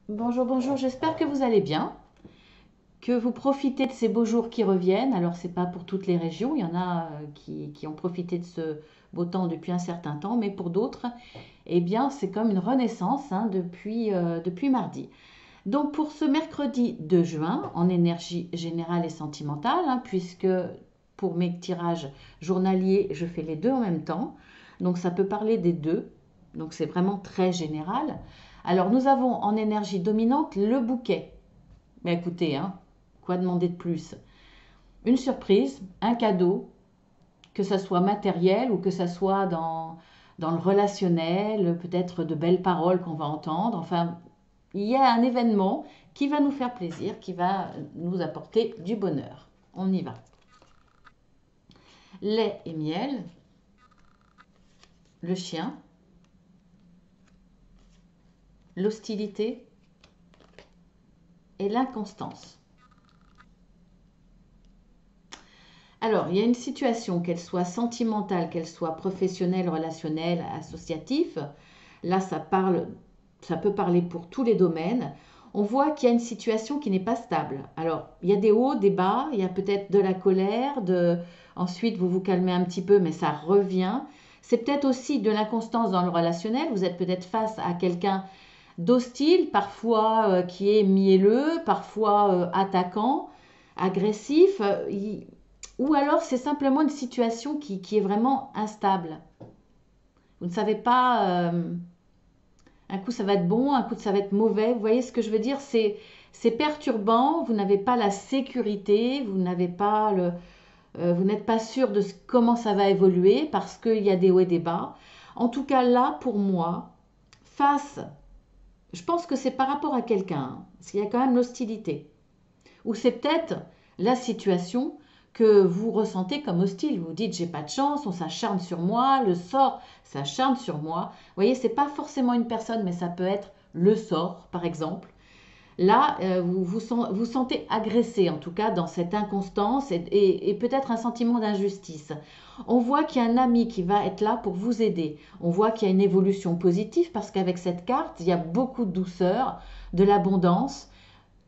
Bonjour, bonjour, j'espère que vous allez bien, que vous profitez de ces beaux jours qui reviennent. Alors, c'est pas pour toutes les régions, il y en a qui ont profité de ce beau temps depuis un certain temps, mais pour d'autres, eh bien, c'est comme une renaissance hein, depuis mardi. Donc, pour ce mercredi 2 juin, en énergie générale et sentimentale, hein, puisque pour mes tirages journaliers, je fais les deux en même temps, donc ça peut parler des deux, donc c'est vraiment très général. Alors, nous avons en énergie dominante le bouquet. Mais écoutez, hein, quoi demander de plus? Une surprise, un cadeau, que ça soit matériel ou que ça soit dans le relationnel, peut-être de belles paroles qu'on va entendre. Enfin, il y a un événement qui va nous faire plaisir, qui va nous apporter du bonheur. On y va. Lait et miel, le chien, l'hostilité et l'inconstance. Alors, il y a une situation, qu'elle soit sentimentale, qu'elle soit professionnelle, relationnelle, associative. Là, ça peut parler pour tous les domaines. On voit qu'il y a une situation qui n'est pas stable. Alors, il y a des hauts, des bas, il y a peut-être de la colère, ensuite vous vous calmez un petit peu, mais ça revient. C'est peut-être aussi de l'inconstance dans le relationnel. Vous êtes peut-être face à quelqu'un d'hostile, parfois qui est mielleux, parfois attaquant, agressif. Ou alors c'est simplement une situation qui est vraiment instable. Vous ne savez pas, un coup ça va être bon, un coup ça va être mauvais. Vous voyez ce que je veux dire? C'est perturbant, vous n'avez pas la sécurité, vous n'êtes pas sûr de comment ça va évoluer parce qu'il y a des hauts et des bas. En tout cas là, pour moi, face, je pense que c'est par rapport à quelqu'un, hein, parce qu'il y a quand même l'hostilité. Ou c'est peut-être la situation que vous ressentez comme hostile. Vous dites j'ai pas de chance, on s'acharne sur moi, le sort s'acharne sur moi. Vous voyez, c'est pas forcément une personne, mais ça peut être le sort, par exemple. Là, vous sentez agressé, en tout cas, dans cette inconstance et peut-être un sentiment d'injustice. On voit qu'il y a un ami qui va être là pour vous aider. On voit qu'il y a une évolution positive parce qu'avec cette carte, il y a beaucoup de douceur, de l'abondance,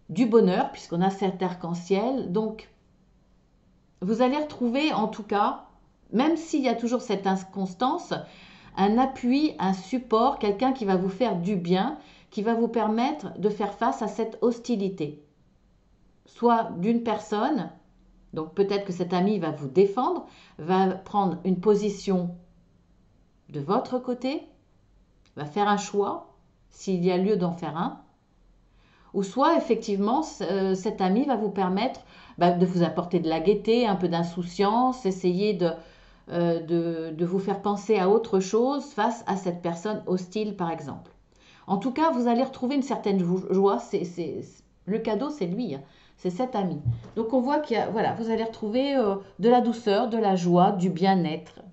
du bonheur, puisqu'on a cet arc-en-ciel. Donc, vous allez retrouver, en tout cas, même s'il y a toujours cette inconstance, un appui, un support, quelqu'un qui va vous faire du bien, qui va vous permettre de faire face à cette hostilité. Soit d'une personne, donc peut-être que cet ami va vous défendre, va prendre une position de votre côté, va faire un choix, s'il y a lieu d'en faire un, ou soit effectivement cet ami va vous permettre de vous apporter de la gaieté, un peu d'insouciance, essayer de vous faire penser à autre chose face à cette personne hostile par exemple. En tout cas, vous allez retrouver une certaine joie. Le cadeau, c'est lui, hein. C'est cet ami. Donc on voit qu'il y a, voilà, vous allez retrouver de la douceur, de la joie, du bien-être.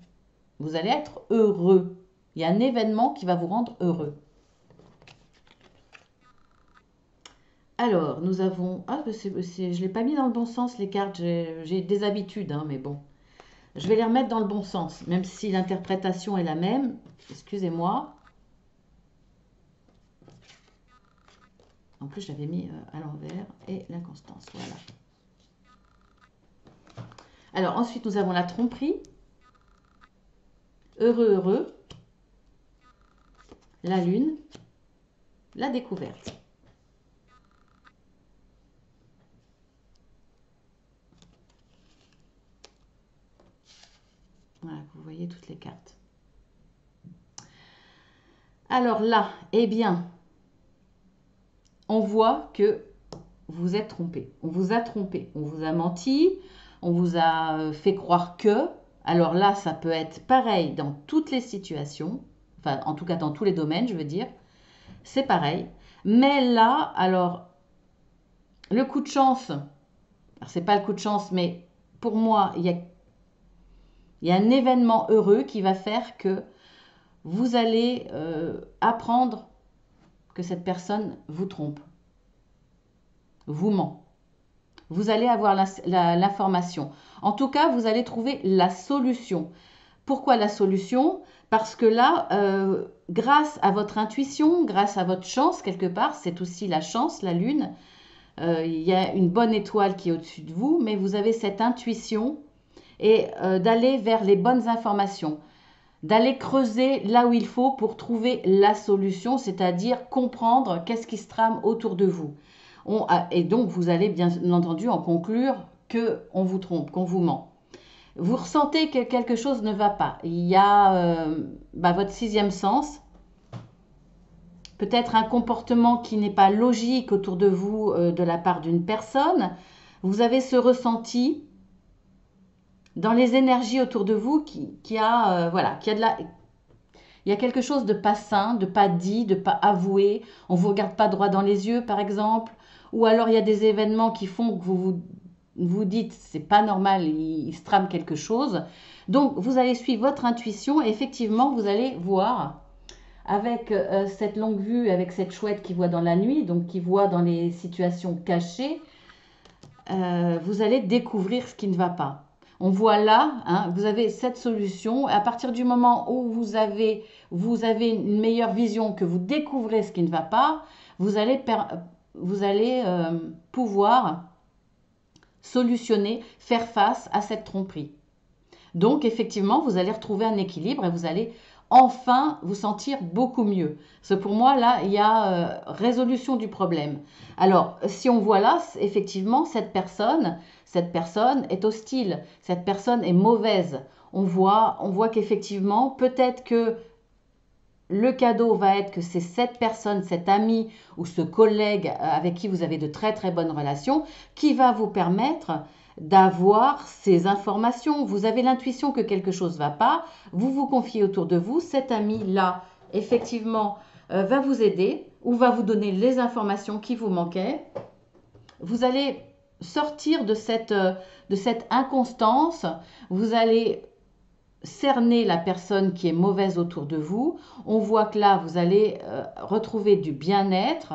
Vous allez être heureux. Il y a un événement qui va vous rendre heureux. Alors, nous avons... Ah, je ne l'ai pas mis dans le bon sens, les cartes. J'ai des habitudes, hein, mais bon. Je vais les remettre dans le bon sens, même si l'interprétation est la même. Excusez-moi. En plus, j'avais mis à l'envers. Et l'inconstance, voilà. Alors, ensuite, nous avons la tromperie. Heureux, heureux. La lune. La découverte. Voilà, vous voyez toutes les cartes. Alors là, eh bien, on voit que vous êtes trompé. On vous a trompé. On vous a menti. On vous a fait croire que. Alors là, ça peut être pareil dans toutes les situations. Enfin, en tout cas, dans tous les domaines, je veux dire. C'est pareil. Mais là, alors, le coup de chance. Alors, c'est pas le coup de chance, mais pour moi, il y a un événement heureux qui va faire que vous allez apprendre que cette personne vous trompe, vous ment. Vous allez avoir l'information. En tout cas, vous allez trouver la solution. Pourquoi la solution? Parce que là, grâce à votre intuition, grâce à votre chance, quelque part, c'est aussi la chance, la lune, il y a une bonne étoile qui est au-dessus de vous, mais vous avez cette intuition et d'aller vers les bonnes informations, d'aller creuser là où il faut pour trouver la solution, c'est-à-dire comprendre qu'est-ce qui se trame autour de vous. Et donc, vous allez bien entendu en conclure qu'on vous trompe, qu'on vous ment. Vous ressentez que quelque chose ne va pas. Il y a votre sixième sens, peut-être un comportement qui n'est pas logique autour de vous de la part d'une personne. Vous avez ce ressenti dans les énergies autour de vous qui a de la... Il y a quelque chose de pas sain, de pas dit, de pas avoué. On ne vous regarde pas droit dans les yeux, par exemple. Ou alors il y a des événements qui font que vous dites c'est pas normal, il se trame quelque chose. Donc vous allez suivre votre intuition et effectivement vous allez voir avec cette longue vue, avec cette chouette qui voit dans la nuit, donc qui voit dans les situations cachées, vous allez découvrir ce qui ne va pas. On voit là, hein, vous avez cette solution. À partir du moment où vous avez une meilleure vision, que vous découvrez ce qui ne va pas, vous allez pouvoir solutionner, faire face à cette tromperie. Donc effectivement, vous allez retrouver un équilibre et vous allez enfin vous sentir beaucoup mieux. Parce que pour moi, là, il y a résolution du problème. Alors, si on voit là, effectivement, cette personne est hostile, cette personne est mauvaise. On voit qu'effectivement, peut-être que le cadeau va être que c'est cette personne, cet ami ou ce collègue avec qui vous avez de très très bonnes relations qui va vous permettre d'avoir ces informations. Vous avez l'intuition que quelque chose ne va pas, vous vous confiez autour de vous, cet ami-là, effectivement, va vous aider ou va vous donner les informations qui vous manquaient. Vous allez sortir de cette inconstance, vous allez cerner la personne qui est mauvaise autour de vous. On voit que là, vous allez retrouver du bien-être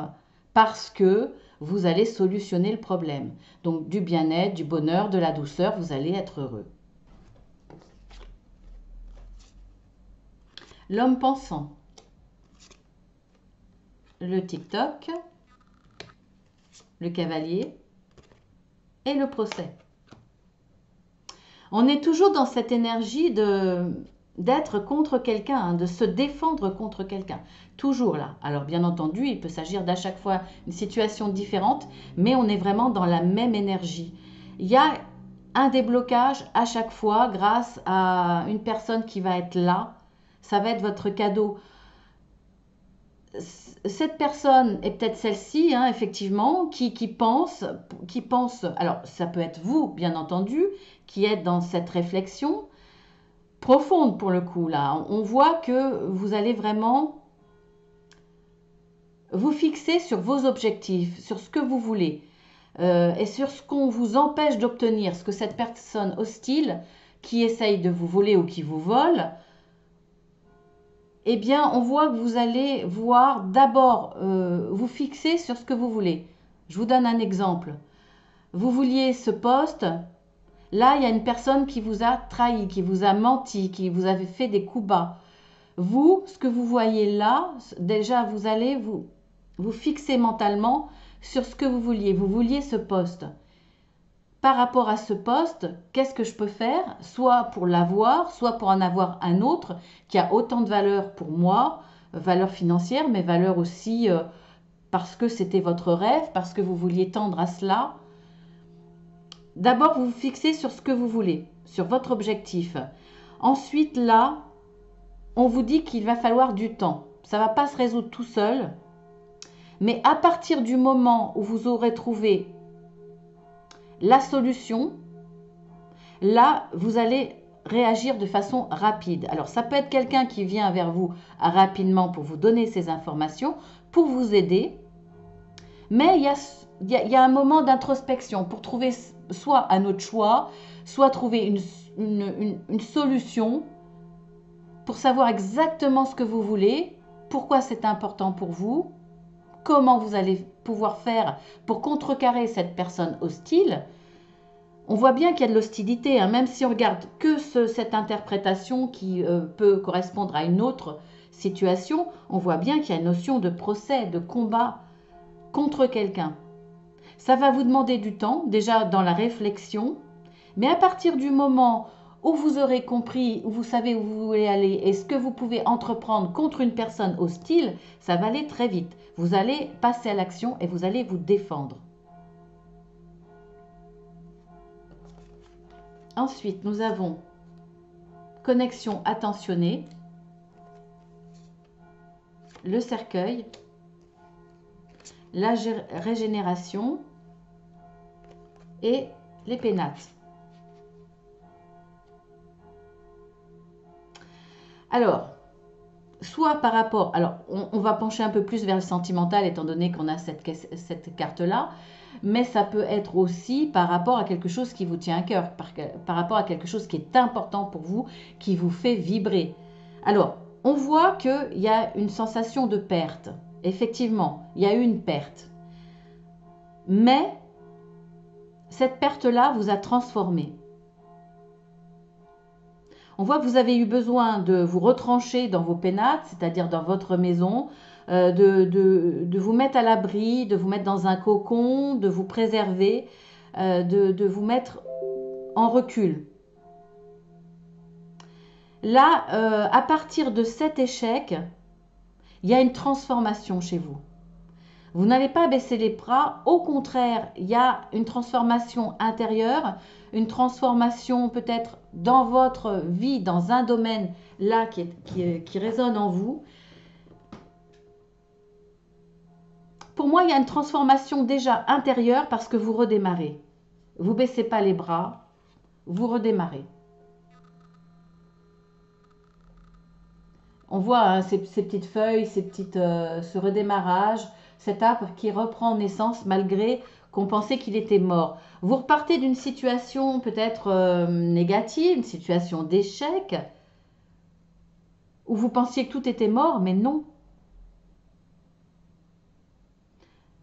parce que vous allez solutionner le problème. Donc du bien-être, du bonheur, de la douceur, vous allez être heureux. L'homme pensant. Le TikTok, le cavalier et le procès. On est toujours dans cette énergie d'être contre quelqu'un, hein, de se défendre contre quelqu'un. Toujours là. Alors bien entendu, il peut s'agir d'à chaque fois une situation différente, mais on est vraiment dans la même énergie. Il y a un déblocage à chaque fois grâce à une personne qui va être là. Ça va être votre cadeau. Cette personne est peut-être celle-ci, hein, effectivement, qui pense, alors ça peut être vous, bien entendu, qui êtes dans cette réflexion profonde pour le coup, là. On voit que vous allez vraiment vous fixer sur vos objectifs, sur ce que vous voulez et sur ce qu'on vous empêche d'obtenir, ce que cette personne hostile qui essaye de vous voler ou qui vous vole, eh bien, on voit que vous allez voir d'abord vous fixer sur ce que vous voulez. Je vous donne un exemple. Vous vouliez ce poste, là, il y a une personne qui vous a trahi, qui vous a menti, qui vous a fait des coups bas. Vous, ce que vous voyez là, déjà, vous allez vous fixer mentalement sur ce que vous vouliez. Vous vouliez ce poste. Par rapport à ce poste, qu'est-ce que je peux faire? Soit pour l'avoir, soit pour en avoir un autre qui a autant de valeur pour moi, valeur financière, mais valeur aussi parce que c'était votre rêve, parce que vous vouliez tendre à cela. D'abord, vous vous fixez sur ce que vous voulez, sur votre objectif. Ensuite, là, on vous dit qu'il va falloir du temps. Ça ne va pas se résoudre tout seul. Mais à partir du moment où vous aurez trouvé la solution, là, vous allez réagir de façon rapide. Alors, ça peut être quelqu'un qui vient vers vous rapidement pour vous donner ces informations, pour vous aider. Mais il y a un moment d'introspection pour trouver soit un autre choix, soit trouver une solution pour savoir exactement ce que vous voulez, pourquoi c'est important pour vous, comment vous allez pouvoir faire pour contrecarrer cette personne hostile. On voit bien qu'il y a de l'hostilité, hein, même si on regarde que cette interprétation qui peut correspondre à une autre situation, on voit bien qu'il y a une notion de procès, de combat contre quelqu'un. Ça va vous demander du temps, déjà dans la réflexion, mais à partir du moment où vous aurez compris, où vous savez où vous voulez aller et ce que vous pouvez entreprendre contre une personne hostile, ça va aller très vite. Vous allez passer à l'action et vous allez vous défendre. Ensuite, nous avons connexion attentionnée, le cercueil, la régénération et les pénates. Alors, soit par rapport, alors on va pencher un peu plus vers le sentimental étant donné qu'on a cette carte-là, mais ça peut être aussi par rapport à quelque chose qui vous tient à cœur, par rapport à quelque chose qui est important pour vous, qui vous fait vibrer. Alors, on voit qu'il y a une sensation de perte. Effectivement, il y a eu une perte. Mais cette perte-là vous a transformé. On voit que vous avez eu besoin de vous retrancher dans vos pénates, c'est-à-dire dans votre maison, de vous mettre à l'abri, de vous mettre dans un cocon, de vous préserver, de vous mettre en recul. Là, à partir de cet échec, il y a une transformation chez vous. Vous n'allez pas baisser les bras, au contraire, il y a une transformation intérieure, une transformation peut-être dans votre vie, dans un domaine là qui résonne en vous. Pour moi, il y a une transformation déjà intérieure parce que vous redémarrez. Vous ne baissez pas les bras, vous redémarrez. On voit hein, ces petites feuilles, ce redémarrage, cet arbre qui reprend naissance malgré qu'on pensait qu'il était mort. Vous repartez d'une situation peut-être négative, une situation d'échec, où vous pensiez que tout était mort, mais non.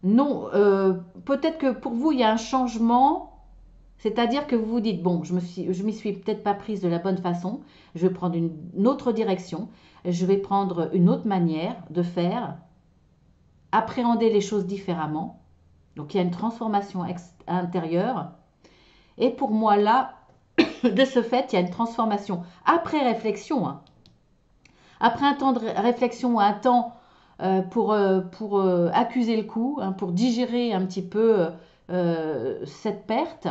Non, peut-être que pour vous, il y a un changement, c'est-à-dire que vous vous dites, bon, je m'y suis peut-être pas prise de la bonne façon, je vais prendre une autre direction, je vais prendre une autre manière de faire, appréhender les choses différemment. Donc il y a une transformation intérieure. Et pour moi là, de ce fait, il y a une transformation après réflexion. Hein. Après un temps de réflexion, un temps pour accuser le coup, hein, pour digérer un petit peu cette perte.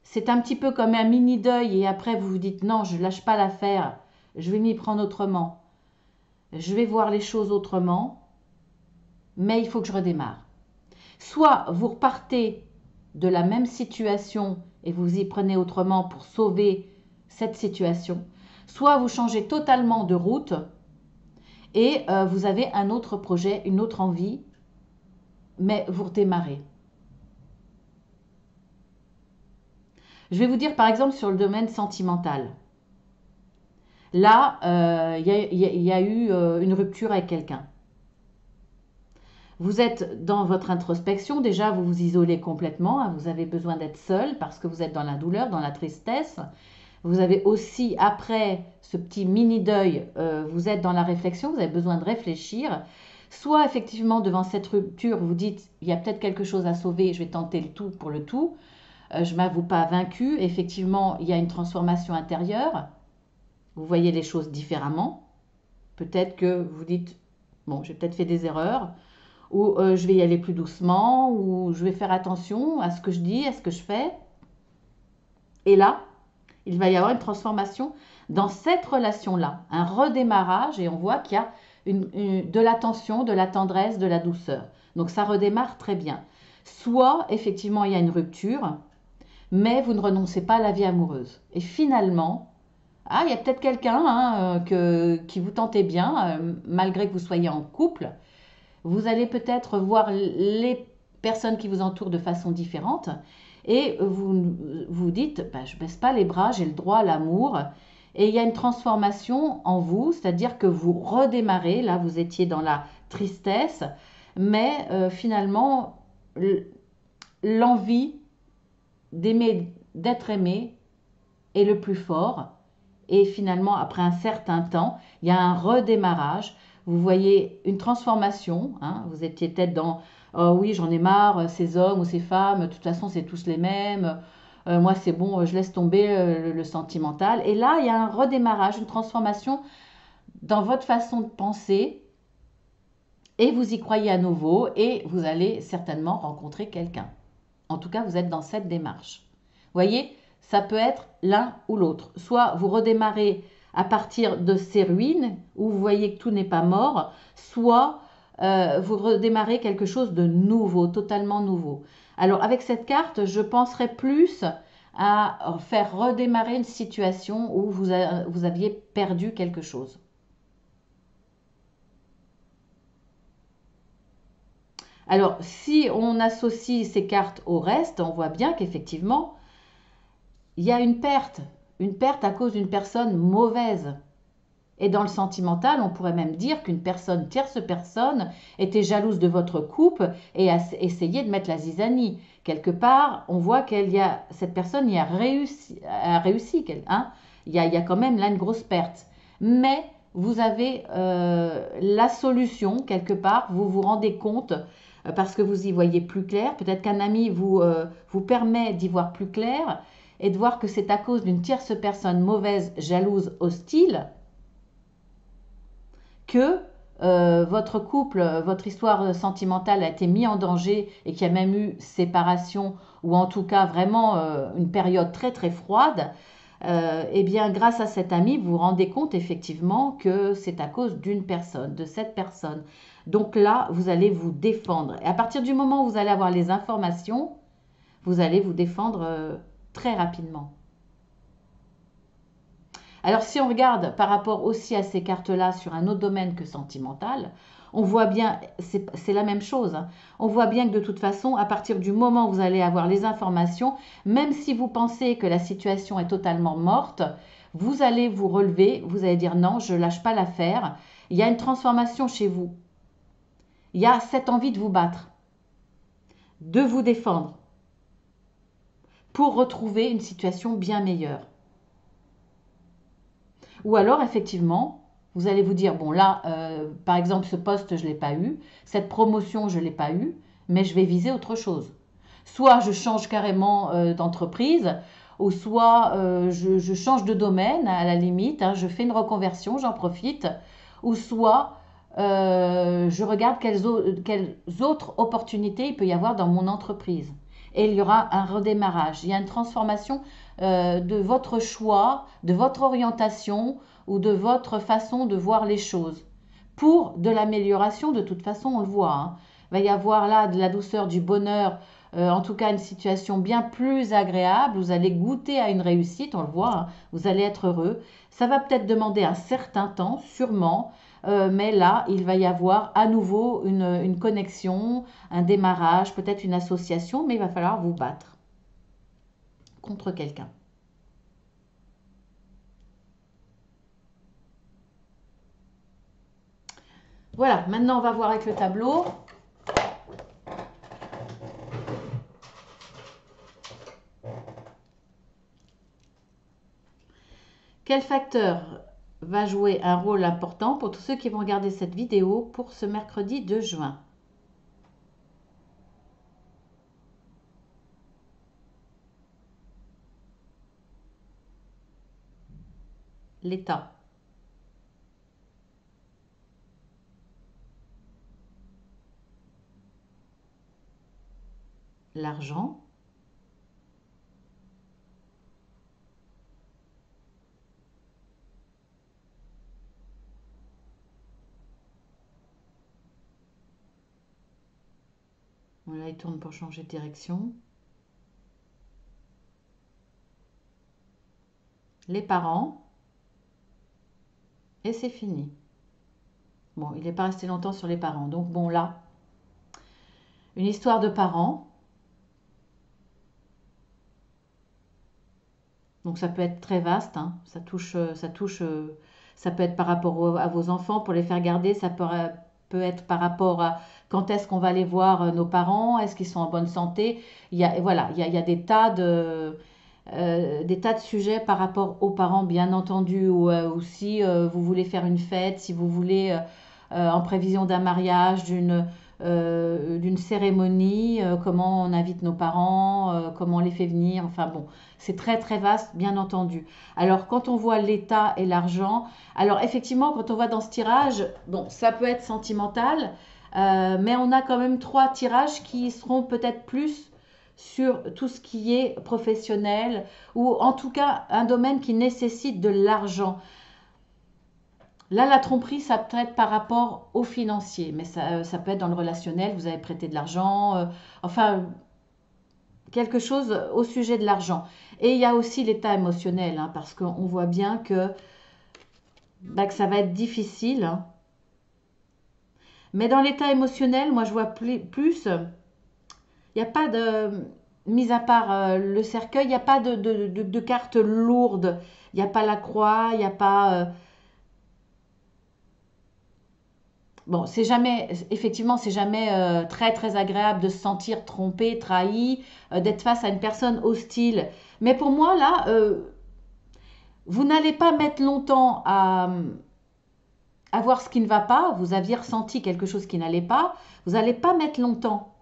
C'est un petit peu comme un mini deuil et après vous vous dites non, je ne lâche pas l'affaire, je vais m'y prendre autrement. Je vais voir les choses autrement, mais il faut que je redémarre. Soit vous repartez de la même situation et vous y prenez autrement pour sauver cette situation, soit vous changez totalement de route et vous avez un autre projet, une autre envie, mais vous redémarrez. Je vais vous dire par exemple sur le domaine sentimental. Là, il y a eu une rupture avec quelqu'un. Vous êtes dans votre introspection, déjà vous vous isolez complètement, hein, vous avez besoin d'être seul parce que vous êtes dans la douleur, dans la tristesse. Vous avez aussi, après ce petit mini-deuil, vous êtes dans la réflexion, vous avez besoin de réfléchir. Soit effectivement devant cette rupture, vous dites, il y a peut-être quelque chose à sauver, je vais tenter le tout pour le tout. Je ne m'avoue pas vaincu, effectivement il y a une transformation intérieure. Vous voyez les choses différemment. Peut-être que vous dites, bon, j'ai peut-être fait des erreurs, ou je vais y aller plus doucement, ou je vais faire attention à ce que je dis, à ce que je fais. Et là, il va y avoir une transformation dans cette relation-là, un redémarrage, et on voit qu'il y a de l'attention, de la tendresse, de la douceur. Donc ça redémarre très bien. Soit, effectivement, il y a une rupture, mais vous ne renoncez pas à la vie amoureuse. Et finalement, il y a peut-être quelqu'un hein, qui vous tentait bien, malgré que vous soyez en couple. Vous allez peut-être voir les personnes qui vous entourent de façon différente et vous vous dites, je ne baisse pas les bras, j'ai le droit à l'amour. Et il y a une transformation en vous, c'est-à-dire que vous redémarrez, là vous étiez dans la tristesse, mais finalement l'envie d'aimer, d'être aimé est le plus fort. Et finalement, après un certain temps, il y a un redémarrage. Vous voyez une transformation. Hein, vous étiez peut-être dans oh oui, j'en ai marre, ces hommes ou ces femmes, de toute façon, c'est tous les mêmes. Moi, c'est bon, je laisse tomber le sentimental. Et là, il y a un redémarrage, une transformation dans votre façon de penser. Et vous y croyez à nouveau et vous allez certainement rencontrer quelqu'un. En tout cas, vous êtes dans cette démarche. Vous voyez, ça peut être l'un ou l'autre. Soit vous redémarrez à partir de ces ruines, où vous voyez que tout n'est pas mort, soit vous redémarrez quelque chose de nouveau, totalement nouveau. Alors avec cette carte, je penserais plus à faire redémarrer une situation où vous aviez perdu quelque chose. Alors, si on associe ces cartes au reste, on voit bien qu'effectivement, il y a une perte à cause d'une personne mauvaise. Et dans le sentimental, on pourrait même dire qu'une personne, tierce personne, était jalouse de votre couple et a essayé de mettre la zizanie. Quelque part, on voit cette personne y a réussi, hein. Il y a quand même là une grosse perte. Mais vous avez la solution, quelque part, vous vous rendez compte parce que vous y voyez plus clair. Peut-être qu'un ami vous permet d'y voir plus clair et de voir que c'est à cause d'une tierce personne mauvaise, jalouse, hostile, que votre couple, votre histoire sentimentale a été mise en danger et qu'il y a même eu séparation ou en tout cas vraiment une période très très froide, eh bien grâce à cet ami, vous vous rendez compte effectivement que c'est à cause d'une personne, de cette personne. Donc là, vous allez vous défendre. Et à partir du moment où vous allez avoir les informations, vous allez vous défendre très rapidement. Alors si on regarde par rapport aussi à ces cartes-là sur un autre domaine que sentimental, on voit bien, c'est la même chose, hein. On voit bien que de toute façon, à partir du moment où vous allez avoir les informations, même si vous pensez que la situation est totalement morte, vous allez vous relever, vous allez dire non, je ne lâche pas l'affaire. Il y a une transformation chez vous. Il y a cette envie de vous battre, de vous défendre, pour retrouver une situation bien meilleure. Ou alors, effectivement, vous allez vous dire, bon là, par exemple, ce poste, je ne l'ai pas eu, cette promotion, je ne l'ai pas eu, mais je vais viser autre chose. Soit je change carrément d'entreprise, ou soit je change de domaine, à la limite, hein, je fais une reconversion, j'en profite, ou soit je regarde quelles autres opportunités il peut y avoir dans mon entreprise. Et il y aura un redémarrage, il y a une transformation de votre choix, de votre orientation ou de votre façon de voir les choses. Pour de l'amélioration, de toute façon, on le voit, hein. Il va y avoir là de la douceur, du bonheur, en tout cas une situation bien plus agréable. Vous allez goûter à une réussite, on le voit, hein. Vous allez être heureux. Ça va peut-être demander un certain temps, sûrement, mais là, il va y avoir à nouveau une connexion, un démarrage, peut-être une association, mais il va falloir vous battre contre quelqu'un. Voilà, maintenant on va voir avec le tableau. Quel facteur va jouer un rôle important pour tous ceux qui vont regarder cette vidéo pour ce mercredi 2 juin? L'état. L'argent. Voilà, il tourne pour changer de direction. Les parents. Et c'est fini. Bon, il n'est pas resté longtemps sur les parents. Donc bon, là, une histoire de parents. Donc ça peut être très vaste, hein. Ça touche, ça peut être par rapport à vos enfants pour les faire garder, peut être par rapport à quand est-ce qu'on va aller voir nos parents, est-ce qu'ils sont en bonne santé. Voilà, il y a des tas de sujets par rapport aux parents, bien entendu, ou si vous voulez faire une fête, si vous voulez, en prévision d'un mariage, d'une cérémonie, comment on invite nos parents, comment on les fait venir, enfin bon, c'est très très vaste, bien entendu. Alors quand on voit l'état et l'argent, alors effectivement, quand on voit dans ce tirage, bon, ça peut être sentimental, mais on a quand même 3 tirages qui seront peut-être plus sur tout ce qui est professionnel ou en tout cas un domaine qui nécessite de l'argent. Là, la tromperie, ça peut être par rapport au financier, mais ça peut être dans le relationnel, vous avez prêté de l'argent, enfin, quelque chose au sujet de l'argent. Et il y a aussi l'état émotionnel, hein, parce qu'on voit bien bah, que ça va être difficile, hein. Mais dans l'état émotionnel, moi, je vois plus, il n'y a pas de, mis à part le cercueil, il n'y a pas de carte lourde. Il n'y a pas la croix, il n'y a pas... Bon, c'est jamais, effectivement, c'est jamais très très agréable de se sentir trompé, trahi, d'être face à une personne hostile. Mais pour moi, là, vous n'allez pas mettre longtemps à voir ce qui ne va pas. Vous aviez ressenti quelque chose qui n'allait pas. Vous n'allez pas mettre longtemps.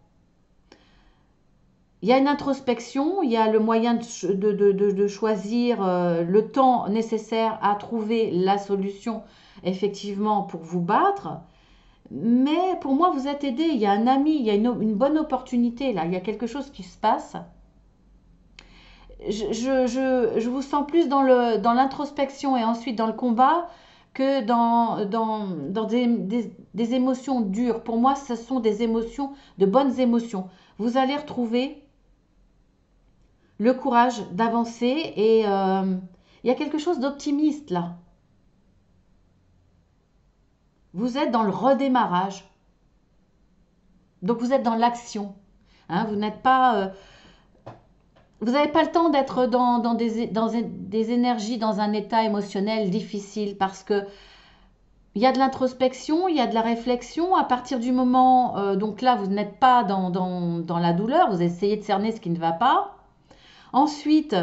Il y a une introspection, il y a le moyen de choisir le temps nécessaire à trouver la solution effectivement pour vous battre. Mais pour moi, vous êtes aidé. Il y a un ami, il y a une bonne opportunité là. Il y a quelque chose qui se passe. Je vous sens plus dans l'introspection et ensuite dans le combat que dans des émotions dures. Pour moi, ce sont des émotions, de bonnes émotions. Vous allez retrouver le courage d'avancer et il y a quelque chose d'optimiste là. Vous êtes dans le redémarrage, donc vous êtes dans l'action. Hein, vous n'êtes pas, vous n'avez pas le temps d'être dans des énergies, dans un état émotionnel difficile parce que il y a de l'introspection, il y a de la réflexion. À partir du moment, donc là, vous n'êtes pas dans la douleur, vous essayez de cerner ce qui ne va pas. Ensuite,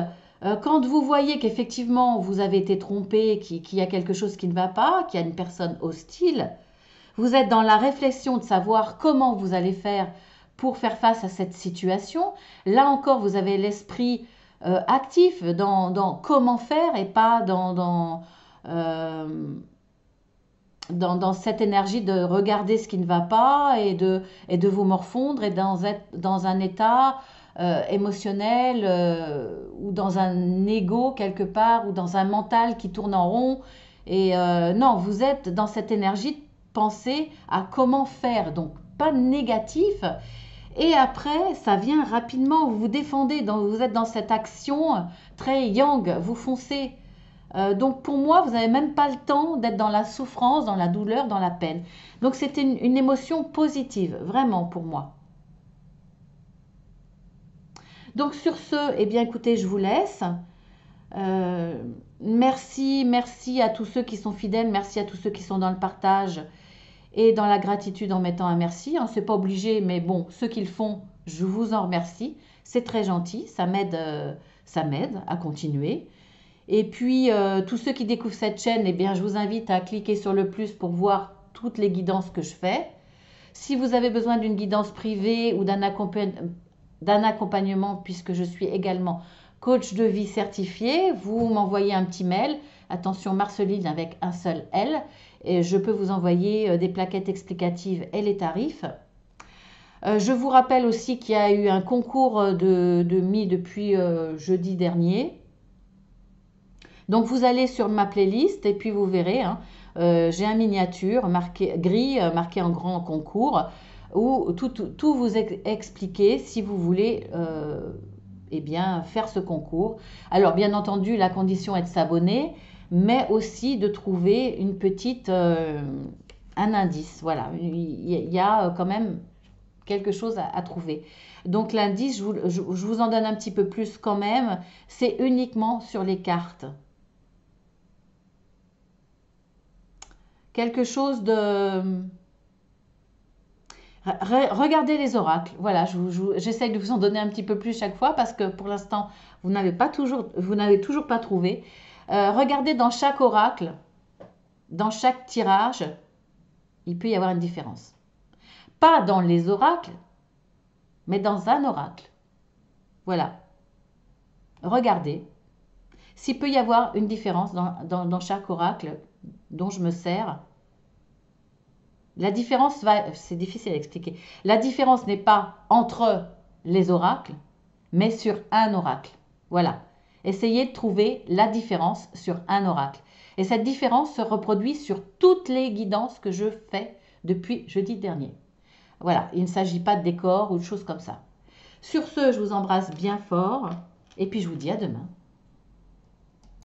quand vous voyez qu'effectivement vous avez été trompé, qu'il y a quelque chose qui ne va pas, qu'il y a une personne hostile, vous êtes dans la réflexion de savoir comment vous allez faire pour faire face à cette situation. Là encore, vous avez l'esprit actif dans comment faire et pas dans cette énergie de regarder ce qui ne va pas et de vous morfondre et être dans un état émotionnel ou dans un ego quelque part ou dans un mental qui tourne en rond. Et non, vous êtes dans cette énergie de penser à comment faire, donc pas négatif. Et après, ça vient rapidement, vous vous défendez, vous êtes dans cette action très yang, vous foncez. Donc pour moi, vous n'avez même pas le temps d'être dans la souffrance, dans la douleur, dans la peine. Donc c'était une émotion positive, vraiment pour moi. Donc sur ce, eh bien écoutez, je vous laisse. Merci, merci à tous ceux qui sont fidèles, merci à tous ceux qui sont dans le partage et dans la gratitude en mettant un merci. Hein, c'est pas obligé, mais bon, ceux qui le font, je vous en remercie. C'est très gentil, ça m'aide à continuer. Et puis, tous ceux qui découvrent cette chaîne, eh bien, je vous invite à cliquer sur le plus pour voir toutes les guidances que je fais. Si vous avez besoin d'une guidance privée ou d'un accompagnement, puisque je suis également coach de vie certifié, vous m'envoyez un petit mail. Attention, Marceline avec un seul L. Et je peux vous envoyer des plaquettes explicatives et les tarifs. Je vous rappelle aussi qu'il y a eu un concours de mis depuis jeudi dernier. Donc vous allez sur ma playlist et puis vous verrez, hein, j'ai un miniature gris marqué en grand concours où tout vous expliquer si vous voulez eh bien, faire ce concours. Alors bien entendu, la condition est de s'abonner, mais aussi de trouver un indice. Voilà, il y a quand même quelque chose à trouver. Donc l'indice, je vous en donne un petit peu plus quand même, c'est uniquement sur les cartes. Quelque chose de Regardez les oracles. Voilà, j'essaye de vous en donner un petit peu plus chaque fois parce que pour l'instant, vous n'avez toujours pas trouvé. Regardez dans chaque oracle, dans chaque tirage, il peut y avoir une différence. Pas dans les oracles, mais dans un oracle. Voilà. Regardez. S'il peut y avoir une différence dans chaque oracle dont je me sers, la différence c'est difficile à expliquer. La différence n'est pas entre les oracles, mais sur un oracle. Voilà. Essayez de trouver la différence sur un oracle. Et cette différence se reproduit sur toutes les guidances que je fais depuis jeudi dernier. Voilà, il ne s'agit pas de décor ou de choses comme ça. Sur ce, je vous embrasse bien fort et puis je vous dis à demain.